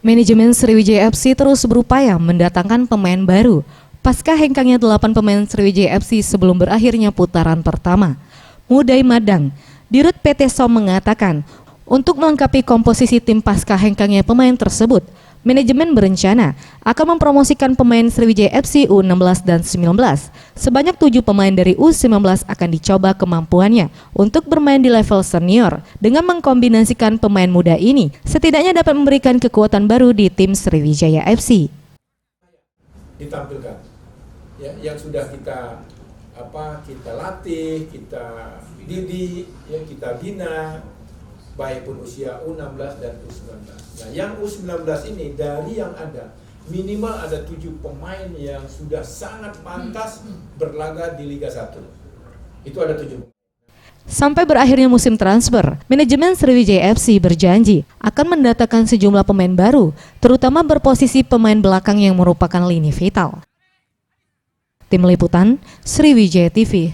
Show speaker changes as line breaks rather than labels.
Manajemen Sriwijaya FC terus berupaya mendatangkan pemain baru pasca hengkangnya 8 pemain Sriwijaya FC sebelum berakhirnya putaran pertama. Mudai Madang, Dirut PT SOM mengatakan, untuk melengkapi komposisi tim pasca hengkangnya pemain tersebut, manajemen berencana akan mempromosikan pemain Sriwijaya FC U16 dan 19. Sebanyak 7 pemain dari U19 akan dicoba kemampuannya untuk bermain di level senior. Dengan mengkombinasikan pemain muda ini, setidaknya dapat memberikan kekuatan baru di tim Sriwijaya FC.
Ditampilkan ya, yang sudah kita latih, kita didik, ya, kita bina, baik pun usia U16 dan U19. Nah, yang U19 ini dari yang ada minimal ada 7 pemain yang sudah sangat pantas berlaga di Liga 1. Itu ada 7.
Sampai berakhirnya musim transfer, manajemen Sriwijaya FC berjanji akan mendatangkan sejumlah pemain baru, terutama berposisi pemain belakang yang merupakan lini vital. Tim Liputan, Sriwijaya TV.